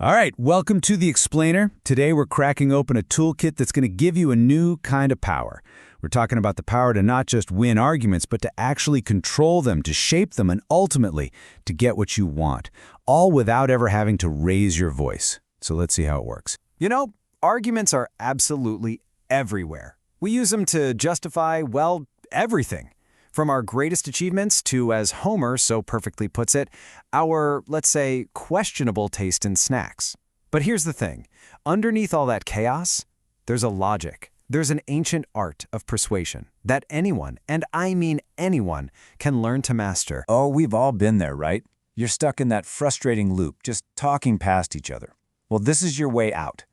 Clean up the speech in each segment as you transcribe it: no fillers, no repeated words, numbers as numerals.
All right, welcome to The Explainer. Today we're cracking open a toolkit that's going to give you a new kind of power. We're talking about the power to not just win arguments, but to actually control them, to shape them, and ultimately to get what you want, all without ever having to raise your voice. So let's see how it works. You know, arguments are absolutely everywhere. We use them to justify, well, everything. From our greatest achievements to, as Homer so perfectly puts it, our, let's say, questionable taste in snacks. But here's the thing. Underneath all that chaos, there's a logic. There's an ancient art of persuasion that anyone, and I mean anyone, can learn to master. Oh, we've all been there, right? You're stuck in that frustrating loop, just talking past each other. Well, this is your way out.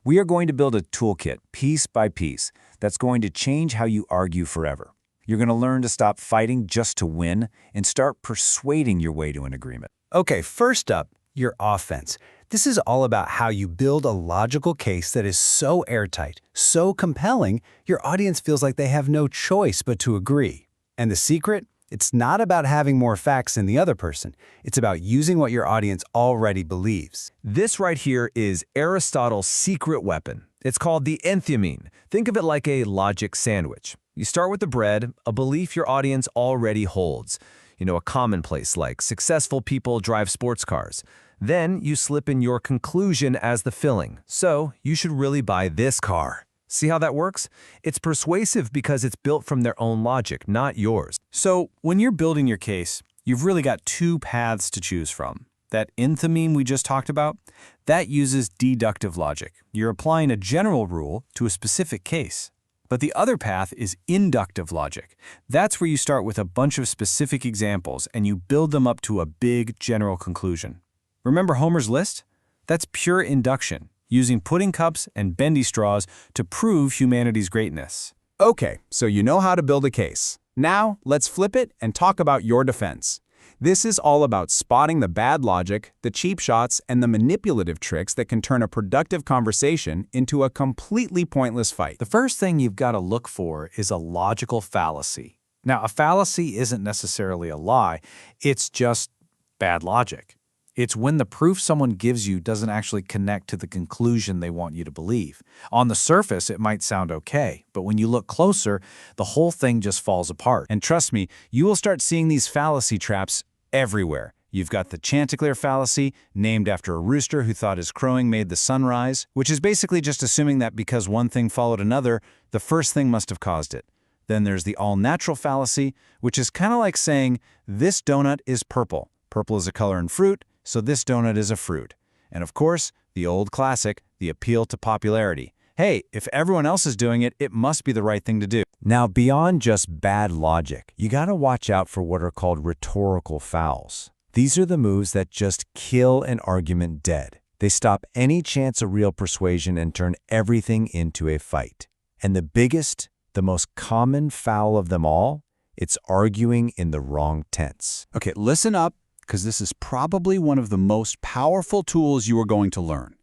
We are going to build a toolkit, piece by piece, that's going to change how you argue forever. You're going to learn to stop fighting just to win and start persuading your way to an agreement. Okay, first up, your offense. This is all about how you build a logical case that is so airtight, so compelling, your audience feels like they have no choice but to agree. And the secret? It's not about having more facts than the other person. It's about using what your audience already believes. This right here is Aristotle's secret weapon. It's called the enthymeme. Think of it like a logic sandwich. You start with the bread, a belief your audience already holds. A commonplace like successful people drive sports cars. Then you slip in your conclusion as the filling. So you should really buy this car. See how that works? It's persuasive because it's built from their own logic, not yours. So when you're building your case, you've really got two paths to choose from. That enthymeme we just talked about, that uses deductive logic. You're applying a general rule to a specific case. But the other path is inductive logic. That's where you start with a bunch of specific examples and you build them up to a big general conclusion. Remember Homer's list? That's pure induction, using pudding cups and bendy straws to prove humanity's greatness. Okay, so you know how to build a case. Now, let's flip it and talk about your defense. This is all about spotting the bad logic, the cheap shots, and the manipulative tricks that can turn a productive conversation into a completely pointless fight. The first thing you've got to look for is a logical fallacy. Now, a fallacy isn't necessarily a lie, it's just bad logic. It's when the proof someone gives you doesn't actually connect to the conclusion they want you to believe. On the surface, it might sound okay, but when you look closer, the whole thing just falls apart. And trust me, you will start seeing these fallacy traps everywhere. You've got the Chanticleer fallacy, named after a rooster who thought his crowing made the sun rise, which is basically just assuming that because one thing followed another, the first thing must have caused it. Then there's the all-natural fallacy, which is kind of like saying, this donut is purple. Purple is a color in fruit, so this donut is a fruit. And of course, the old classic, the appeal to popularity. Hey, if everyone else is doing it, it must be the right thing to do. Now, beyond just bad logic, you got to watch out for what are called rhetorical fouls. These are the moves that just kill an argument dead. They stop any chance of real persuasion and turn everything into a fight. And the biggest, the most common foul of them all, it's arguing in the wrong tense. Okay, listen up, because this is probably one of the most powerful tools you are going to learn.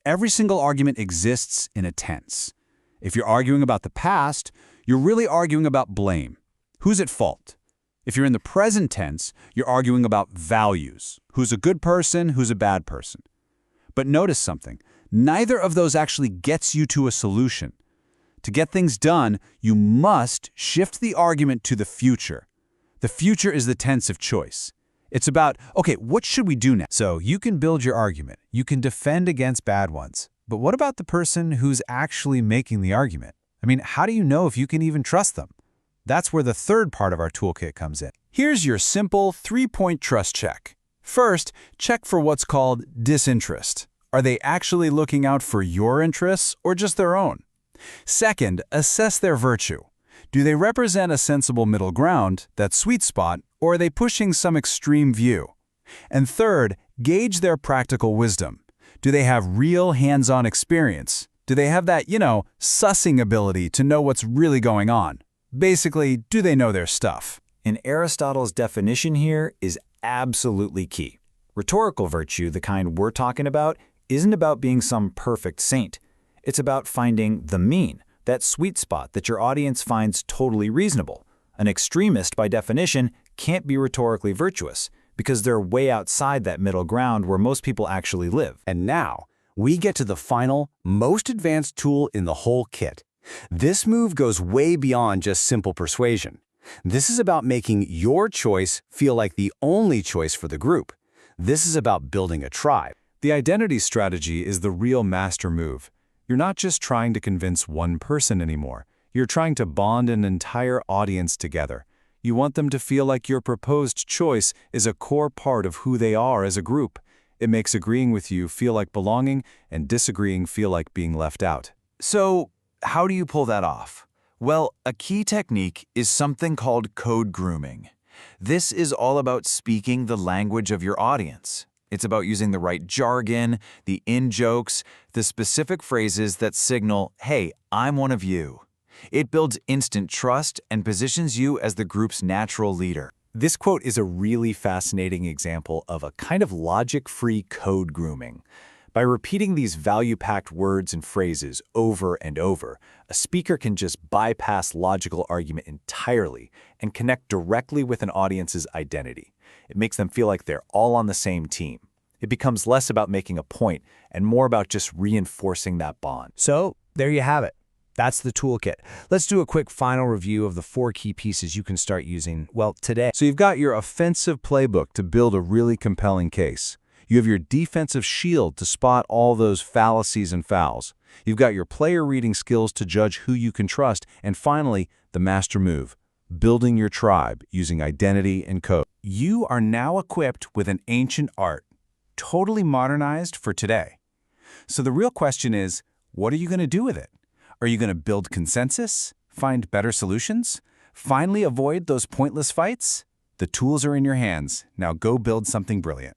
Every single argument exists in a tense. If you're arguing about the past, you're really arguing about blame. Who's at fault? If you're in the present tense, you're arguing about values. Who's a good person, who's a bad person? But notice something. Neither of those actually gets you to a solution. To get things done, you must shift the argument to the future. The future is the tense of choice. It's about, okay, what should we do now? So you can build your argument. You can defend against bad ones. But what about the person who's actually making the argument? I mean, how do you know if you can even trust them? That's where the third part of our toolkit comes in. Here's your simple three-point trust check. First, check for what's called disinterest. Are they actually looking out for your interests or just their own? Second, assess their virtue. Do they represent a sensible middle ground, that sweet spot, or are they pushing some extreme view? And third, gauge their practical wisdom. Do they have real hands-on experience? Do they have that, sussing ability to know what's really going on? Basically, do they know their stuff? And Aristotle's definition here is absolutely key. Rhetorical virtue, the kind we're talking about, isn't about being some perfect saint. It's about finding the mean, that sweet spot that your audience finds totally reasonable. An extremist, by definition, can't be rhetorically virtuous because they're way outside that middle ground where most people actually live. And now, we get to the final, most advanced tool in the whole kit. This move goes way beyond just simple persuasion. This is about making your choice feel like the only choice for the group. This is about building a tribe. The identity strategy is the real master move. You're not just trying to convince one person anymore. You're trying to bond an entire audience together. You want them to feel like your proposed choice is a core part of who they are as a group. It makes agreeing with you feel like belonging and disagreeing feel like being left out. So, how do you pull that off? Well, a key technique is something called code grooming. This is all about speaking the language of your audience. It's about using the right jargon, the in-jokes, the specific phrases that signal, hey, I'm one of you. It builds instant trust and positions you as the group's natural leader. This quote is a really fascinating example of a kind of logic-free code grooming. By repeating these value-packed words and phrases over and over, a speaker can just bypass logical argument entirely and connect directly with an audience's identity. It makes them feel like they're all on the same team. It becomes less about making a point and more about just reinforcing that bond. So, there you have it. That's the toolkit. Let's do a quick final review of the 4 key pieces you can start using, well, today. So you've got your offensive playbook to build a really compelling case. You have your defensive shield to spot all those fallacies and fouls. You've got your player reading skills to judge who you can trust. And finally, the master move, building your tribe using identity and code. You are now equipped with an ancient art, totally modernized for today. So the real question is, what are you going to do with it? Are you going to build consensus? Find better solutions? Finally avoid those pointless fights? The tools are in your hands. Now go build something brilliant.